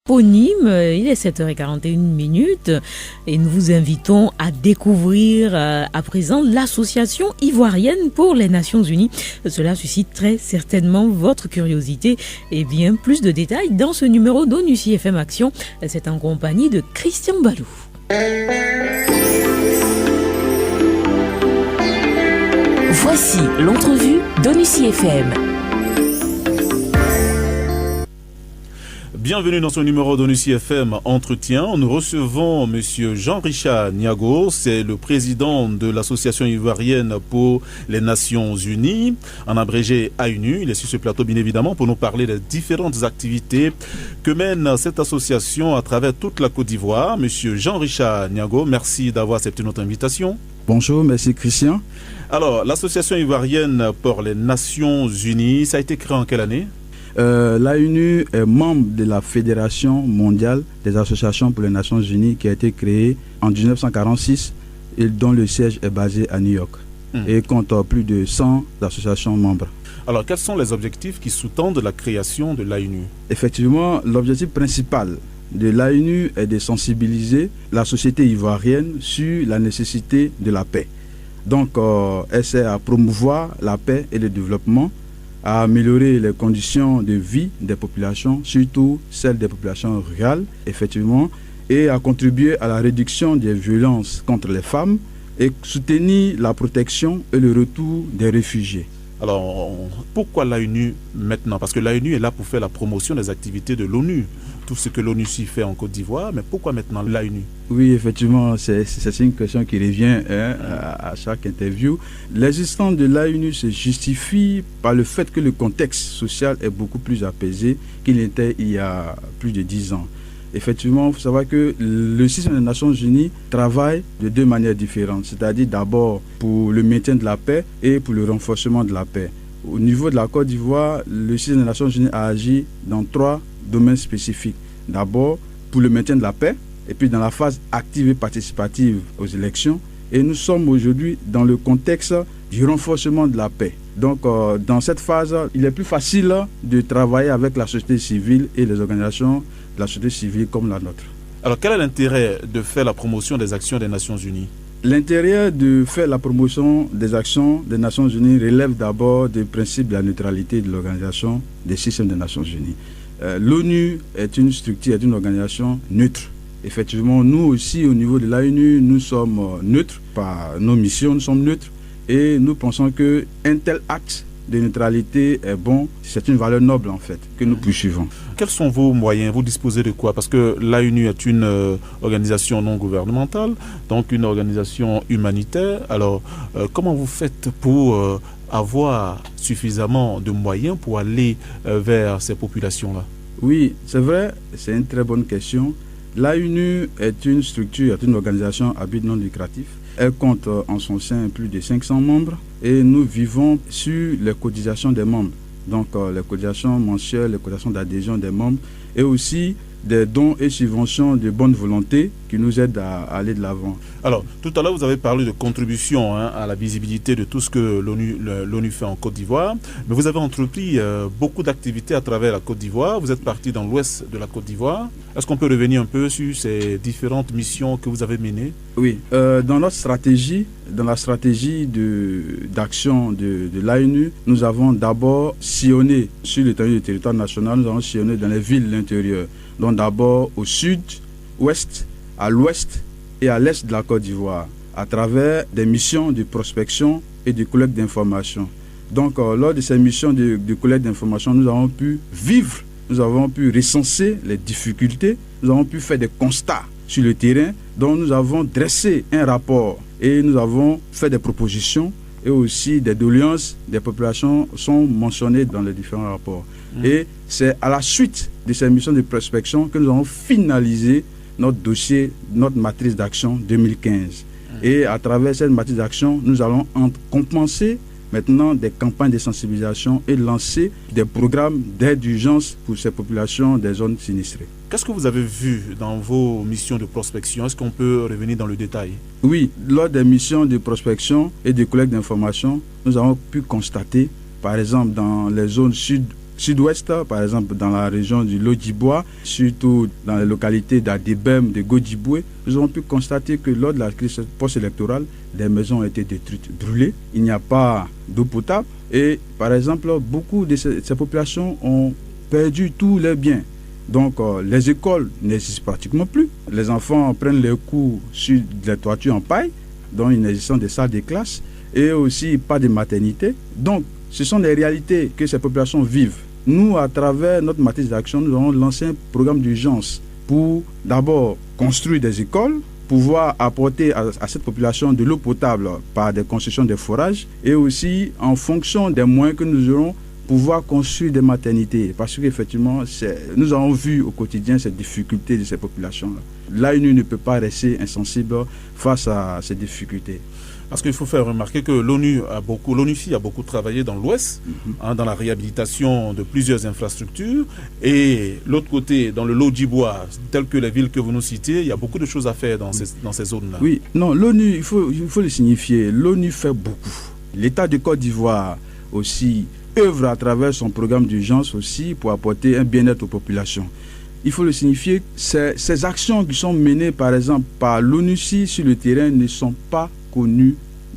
Éponyme, il est 7h41 et nous vous invitons à découvrir à présent l'association ivoirienne pour les Nations Unies. Cela suscite très certainement votre curiosité et bien plus de détails dans ce numéro d'ONUCI FM Action. C'est en compagnie de Christian Balou. Voici l'entrevue d'ONUCI FM. Bienvenue dans ce numéro d'ONUCI FM Entretien. Nous recevons M. Jean-Richard Niago, c'est le président de l'Association ivoirienne pour les Nations Unies, en abrégé AUNU. Il est sur ce plateau bien évidemment pour nous parler des différentes activités que mène cette association à travers toute la Côte d'Ivoire. M. Jean-Richard Niago, merci d'avoir accepté notre invitation. Bonjour, merci Christian. Alors, l'Association ivoirienne pour les Nations Unies, ça a été créé en quelle année ? L'AUNU est membre de la Fédération mondiale des associations pour les Nations Unies qui a été créée en 1946 et dont le siège est basé à New York et compte plus de 100 associations membres. Alors, quels sont les objectifs qui sous-tendent la création de l'AUNU ? Effectivement, l'objectif principal de l'AUNU est de sensibiliser la société ivoirienne sur la nécessité de la paix. Donc, elle sert à promouvoir la paix et le développement, à améliorer les conditions de vie des populations, surtout celles des populations rurales, effectivement, et à contribuer à la réduction des violences contre les femmes et soutenir la protection et le retour des réfugiés. Alors, pourquoi l'AUNU maintenant ? Parce que l'AUNU est là pour faire la promotion des activités de l'ONU, tout ce que l'ONUCI fait en Côte d'Ivoire, mais pourquoi maintenant l'AUNU ? Oui, effectivement, c'est une question qui revient à chaque interview. L'existence de l'AUNU se justifie par le fait que le contexte social est beaucoup plus apaisé qu'il n'était il y a plus de 10 ans. Effectivement, il faut savoir que le système des Nations Unies travaille de deux manières différentes, c'est-à-dire d'abord pour le maintien de la paix et pour le renforcement de la paix. Au niveau de la Côte d'Ivoire, le système des Nations Unies a agi dans 3 domaines spécifiques. D'abord, pour le maintien de la paix, et puis dans la phase active et participative aux élections. Et nous sommes aujourd'hui dans le contexte du renforcement de la paix. Donc, dans cette phase, il est plus facile de travailler avec la société civile et les organisations de la société civile comme la nôtre. Alors, quel est l'intérêt de faire la promotion des actions des Nations Unies ? L'intérêt de faire la promotion des actions des Nations Unies relève d'abord des principes de la neutralité de l'organisation des systèmes des Nations Unies. L'ONU est une structure, est une organisation neutre. Effectivement, nous aussi, au niveau de l'ANU, nous sommes neutres par nos missions, nous sommes neutres et nous pensons qu'un tel acte de neutralité est bon, c'est une valeur noble en fait, que nous poursuivons. Quels sont vos moyens ? Vous disposez de quoi ? Parce que l'ANU est une organisation non gouvernementale, donc une organisation humanitaire. Alors, comment vous faites pour avoir suffisamment de moyens pour aller vers ces populations-là ? Oui, c'est vrai, c'est une très bonne question. L'ANU est une structure, est une organisation à but non lucratif. Elle compte en son sein plus de 500 membres et nous vivons sur les cotisations des membres. Donc les cotisations mensuelles, les cotisations d'adhésion des membres et aussi des dons et subventions de bonne volonté qui nous aident à aller de l'avant. Alors, tout à l'heure, vous avez parlé de contribution à la visibilité de tout ce que l'ONU fait en Côte d'Ivoire. Mais vous avez entrepris beaucoup d'activités à travers la Côte d'Ivoire. Vous êtes parti dans l'ouest de la Côte d'Ivoire. Est-ce qu'on peut revenir un peu sur ces différentes missions que vous avez menées ? Oui, dans notre stratégie, dans la stratégie d'action de l'ANU, nous avons d'abord sillonné sur l'étendue du territoire national, nous avons sillonné dans les villes de l'intérieur. Donc d'abord au sud, ouest, à l'ouest et à l'est de la Côte d'Ivoire, à travers des missions de prospection et de collecte d'informations. Donc lors de ces missions de collecte d'informations, nous avons pu vivre, nous avons pu recenser les difficultés, nous avons pu faire des constats sur le terrain, dont nous avons dressé un rapport et nous avons fait des propositions et aussi des doléances des populations sont mentionnées dans les différents rapports. Et c'est à la suite de ces missions de prospection que nous avons finalisé notre dossier, notre matrice d'action 2015. Et à travers cette matrice d'action, nous allons compenser maintenant des campagnes de sensibilisation et lancer des programmes d'aide d'urgence pour ces populations des zones sinistrées. Qu'est-ce que vous avez vu dans vos missions de prospection ? Est-ce qu'on peut revenir dans le détail ? Oui, lors des missions de prospection et de collecte d'informations, nous avons pu constater, par exemple dans les zones sud sud-ouest, par exemple dans la région du Lodjibois, surtout dans les localités d'Adebem, de Godjiboué, nous avons pu constater que lors de la crise post-électorale, des maisons ont été détruites, brûlées. Il n'y a pas d'eau potable et par exemple, beaucoup de ces populations ont perdu tous leurs biens. Donc les écoles n'existent pratiquement plus. Les enfants prennent leurs cours sur des toitures en paille, dont il n'existe des salles de classe et aussi pas de maternité. Donc ce sont des réalités que ces populations vivent. Nous, à travers notre matrice d'action, nous avons lancé un programme d'urgence pour d'abord construire des écoles, pouvoir apporter à cette population de l'eau potable par des constructions de forages et aussi en fonction des moyens que nous aurons, pouvoir construire des maternités. Parce qu'effectivement, nous avons vu au quotidien ces difficultés de ces populations-là. L'ANU ne peut pas rester insensible face à ces difficultés. Parce qu'il faut faire remarquer que l'ONU a beaucoup travaillé dans l'Ouest, dans la réhabilitation de plusieurs infrastructures. Et l'autre côté, dans le Lodjibois, tel que les villes que vous nous citez, il y a beaucoup de choses à faire dans ces zones-là. Oui, non, l'ONU, il faut le signifier, l'ONU fait beaucoup. L'État de Côte d'Ivoire aussi œuvre à travers son programme d'urgence aussi pour apporter un bien-être aux populations. Il faut le signifier, ces actions qui sont menées par exemple par l'ONUCI sur le terrain ne sont pas connues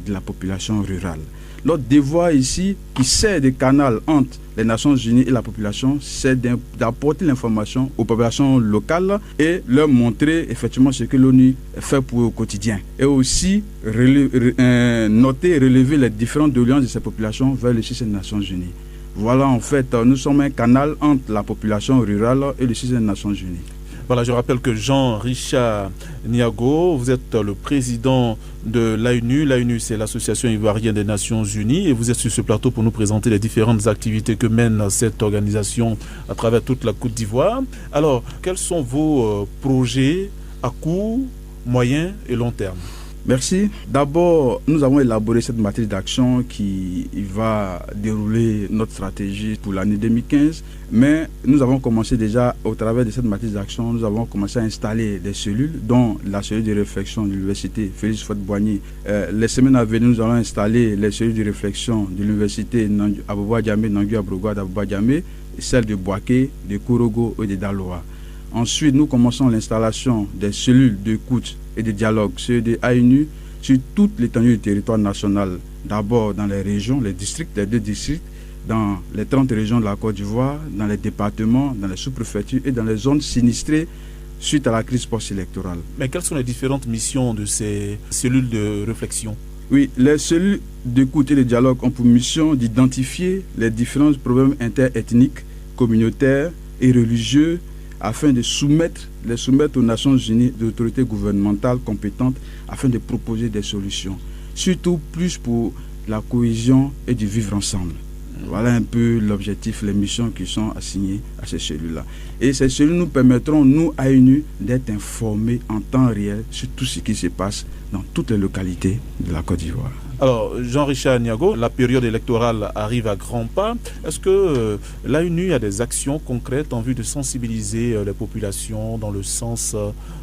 de la population rurale. Notre devoir ici, qui sert de canal entre les Nations Unies et la population, c'est d'apporter l'information aux populations locales et leur montrer effectivement ce que l'ONU fait pour eux au quotidien. Et aussi noter et relever les différentes doléances de ces populations vers le système des Nations Unies. Voilà, en fait, nous sommes un canal entre la population rurale et le système des Nations Unies. Voilà, je rappelle que Jean-Richard Niago, vous êtes le président de l'ANU. L'ANU, c'est l'Association ivoirienne des Nations Unies. Et vous êtes sur ce plateau pour nous présenter les différentes activités que mène cette organisation à travers toute la Côte d'Ivoire. Alors, quels sont vos projets à court, moyen et long terme? Merci. D'abord, nous avons élaboré cette matrice d'action qui va dérouler notre stratégie pour l'année 2015. Mais nous avons commencé déjà, au travers de cette matrice d'action, nous avons commencé à installer des cellules, dont la cellule de réflexion de l'université Félix Houphouët-Boigny. Les semaines à venir, nous allons installer les cellules de réflexion de l'université Abouba Diamé, Nangui Abrogoua d'Abouba Diamé, celles de Boaké, de Korogo et de Daloa. Ensuite, nous commençons l'installation des cellules d'écoute et de dialogue, ceux de ANU, sur toute l'étendue du territoire national. D'abord dans les régions, les districts, les 2 districts, dans les 30 régions de la Côte d'Ivoire, dans les départements, dans les sous-préfectures et dans les zones sinistrées suite à la crise post-électorale. Mais quelles sont les différentes missions de ces cellules de réflexion? Oui, les cellules d'écoute et de dialogue ont pour mission d'identifier les différents problèmes interethniques, communautaires et religieux afin de les soumettre aux Nations Unies, aux autorités gouvernementales compétentes, afin de proposer des solutions. Surtout plus pour la cohésion et du vivre ensemble. Voilà un peu l'objectif, les missions qui sont assignées à ces cellules-là. Et ces cellules nous permettront, nous, ANU, d'être informés en temps réel sur tout ce qui se passe dans toutes les localités de la Côte d'Ivoire. Alors, Jean-Richard Niago, la période électorale arrive à grands pas. Est-ce que l'ANU a des actions concrètes en vue de sensibiliser les populations dans le sens,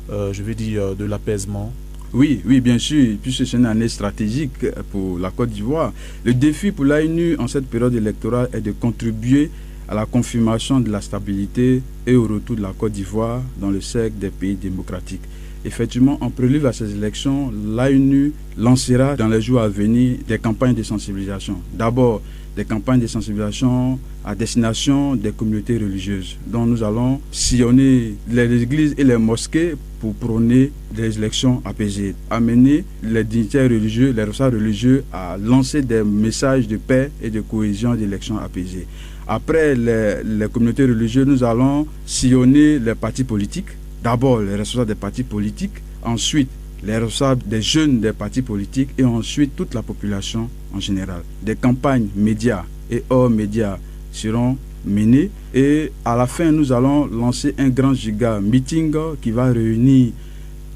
de l'apaisement? Oui, bien sûr, puisque c'est une année stratégique pour la Côte d'Ivoire. Le défi pour l'ANU en cette période électorale est de contribuer à la confirmation de la stabilité et au retour de la Côte d'Ivoire dans le cercle des pays démocratiques. Effectivement, en prélude à ces élections, l'ANU lancera dans les jours à venir des campagnes de sensibilisation. D'abord, des campagnes de sensibilisation à destination des communautés religieuses, dont nous allons sillonner les églises et les mosquées pour prôner des élections apaisées, amener les dignitaires religieux, les responsables religieux à lancer des messages de paix et de cohésion d'élections apaisées. Après les communautés religieuses, nous allons sillonner les partis politiques. D'abord les responsables des partis politiques, ensuite les responsables des jeunes des partis politiques et ensuite toute la population en général. Des campagnes médias et hors médias seront menées et à la fin nous allons lancer un grand giga meeting qui va réunir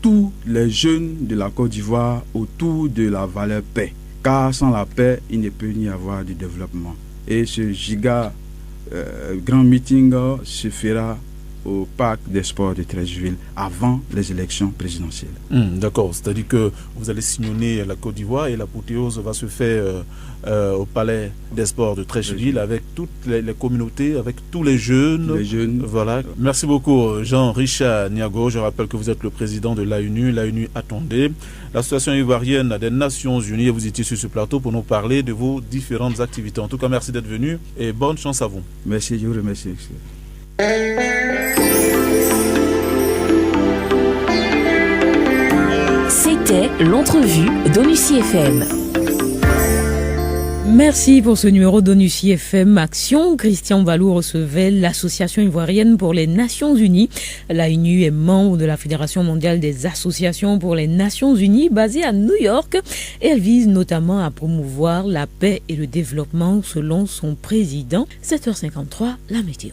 tous les jeunes de la Côte d'Ivoire autour de la valeur paix. Car sans la paix, il ne peut y avoir de développement. Et ce giga grand meeting se fera au parc des sports de Treichville avant les élections présidentielles. D'accord, c'est-à-dire que vous allez sillonner la Côte d'Ivoire et l'apothéose va se faire au palais des sports de Treichville avec toutes les communautés, avec tous les jeunes. Voilà. Merci beaucoup Jean-Richard Niago. Je rappelle que vous êtes le président de l'AUNU. L'AUNU attendait l'Association ivoirienne des Nations Unies, et vous étiez sur ce plateau pour nous parler de vos différentes activités. En tout cas, merci d'être venu et bonne chance à vous. Merci, je vous remercie. C'était l'entrevue d'ONUCI FM. Merci pour ce numéro d'ONUCI FM Action. Christian Valou recevait l'Association ivoirienne pour les Nations Unies. L'AUNU est membre de la Fédération mondiale des associations pour les Nations Unies basée à New York et elle vise notamment à promouvoir la paix et le développement selon son président. 7h53, la météo.